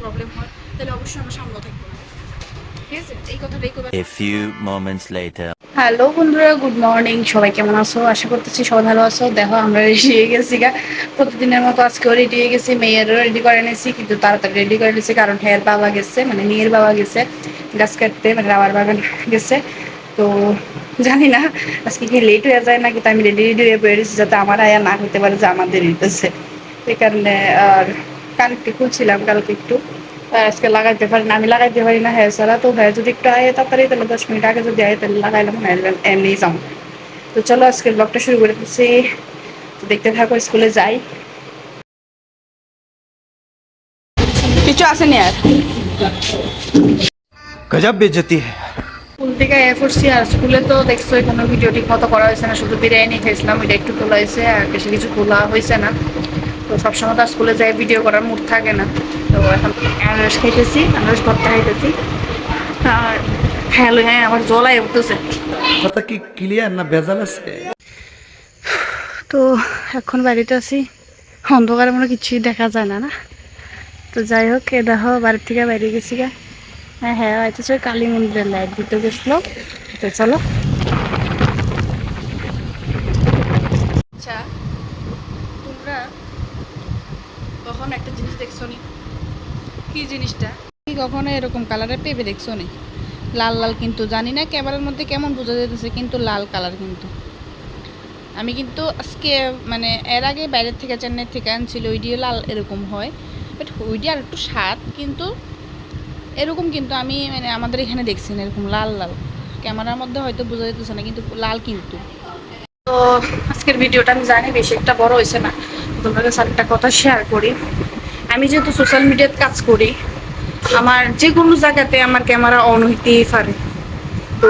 Problem হয় তাহলে অবশ্যই আমার সামনে থাকবো না, ঠিক আছে? এই কথাটাই কবে। A few moments later. Hello বন্ধুরা, গুড মর্নিং। সবাই কেমন আছো? আশা করতেছি সবাই ভালো আছো। দেখো আমরা রেডি হয়ে গেছি গা, প্রতিদিনের মতো আজকেও রেডি হয়ে গেছি। মেয়েরও রেডি করে নিয়েছি, কিন্তু তাড়াতাড়ি রেডি করে নিয়েছি কারণ হ্যার বাবা গেছে, মানে মেয়ের বাবা গেছে গাছ কাটতে, মানে রাবার বাগান গেছে। তো জানি না আজকে কি লেট হয়ে যায় না, কিন্তু আমি রেডি রেডি হয়ে বেরিয়েছি যাতে আমার আয়া না হতে পারে যে আমাদের হইতেছে। এই কারণে আর কালকে খুলছিলাম, কালকে একটু আজকে লাগাইতে পারি না, আমি লাগাইতে পারি না হ্যাঁ ছাড়া। তো হ্যাঁ যদি একটু আয় তাড়াতাড়ি, তাহলে 10 মিনিট আগে যদি আয় তাহলে লাগাইলাম, হ্যাঁ এমনি যাও। তো চলো আজকের ব্লগটা শুরু করে দিচ্ছি, তো দেখতে থাকো। স্কুলে যাই, কিছু আসেনি আর गजब बेइज्जती है। স্কুল থেকে করছি। আর স্কুলে তো দেখছো কোনো ভিডিও ঠিক মতো করা হয়েছে না, শুধু বিরিয়ানি খাইছিলাম, ওইটা একটু তোলা হয়েছে আর বেশি কিছু তোলা হয়েছে না। তো সবসময় তো স্কুলে যাই ভিডিও করার মুড থাকে না। তো এখন আনারস খাইতেছি, আনারস ভর্তা খাইতেছি। আর হ্যালো, হ্যাঁ আমার জলাই উঠতেছে। কথা কি ক্লিয়ার না ভেজাল আছে? তো এখন বাড়িতে আছি, অন্ধকারে মনে কিছুই দেখা যায় না না। তো যাই হোক, এ দেখো বাড়ির থেকে বাইরে গেছি গা। হ্যাঁ হ্যাঁ হয়তো কালী মন্দিরের লাইট দিতে গেছিলো। তো চলো। আচ্ছা, তোমরা কখন একটা জিনিস দেখছো নি? কি জিনিসটা? কি কখনো এরকম কালারের পেঁপে দেখছো নি? লাল লাল, কিন্তু জানি না ক্যামেরার মধ্যে কেমন বোঝা যেতেছে, কিন্তু লাল কালার। কিন্তু আমি কিন্তু আজকে মানে এর আগে বাইরের থেকে চেন্নাই থেকে আনছিল, ওইডিও লাল এরকম হয়, বাট ওইডি আর একটু স্বাদ, কিন্তু এরকম কিন্তু আমি মানে আমাদের এখানে দেখছি না এরকম লাল লাল। ক্যামেরার মধ্যে হয়তো বোঝা যেতেছে না, কিন্তু লাল কিন্তু। তো আজকের ভিডিওটা আমি জানি বেশি একটা বড় হয়েছে না, তোমার কাছে একটা কথা শেয়ার করি। আমি যেহেতু সোশ্যাল মিডিয়াতে কাজ করি, আমার যে কোনো জায়গাতে আমার ক্যামেরা অন হইতেই পারে। তো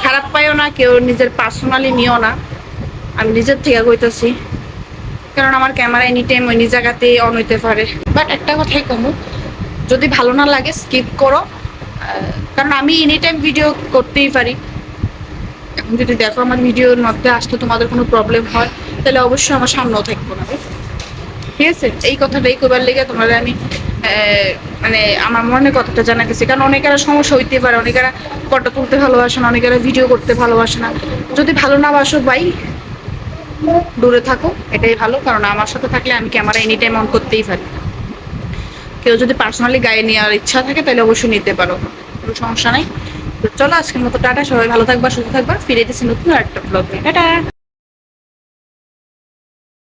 খারাপ পাইও না কেউ, নিজের পার্সোনালি নিও না, আমি নিজের থেকে কইতেছি। কারণ আমার ক্যামেরা এনি টাইম ওই জায়গাতেই অন হইতে পারে। বাট একটা কথাই কমু, যদি ভালো না লাগে স্কিপ করো, কারণ আমি এনি টাইম ভিডিও করতেই পারি। এখন যদি দেখো আমার ভিডিওর মধ্যে আসতে তোমাদের কোনো প্রবলেম হয়, তাহলে অবশ্যই আমার সামনেও থাকবো না, ঠিক আছে? এই কথাটাই কবার লেগে তোমাদের আমি মানে আমার মনে কথাটা জানা গেছে। কারণ অনেকেরা সমস্যা হইতে পারে, অনেকেরা ফটো তুলতে ভালোবাসে না, অনেকেরা ভিডিও করতে ভালোবাসে না। যদি ভালো না বাসো ভাই, দূরে থাকো, এটাই ভালো। কারণ আমার সাথে থাকলে আমি ক্যামেরা এনি টাইম অন করতেই পারি। কেউ যদি পার্সোনালি গায়ে নেওয়ার ইচ্ছা থাকে তাহলে অবশ্যই নিতে পারো, কোনো সমস্যা নাই। তো চলো আজকের মতো টাটা, সবাই ভালো থাকবা, সুস্থ থাকবা। ফিরে যেতেছি নতুন একটা ব্লগ নিয়ে, টাটা।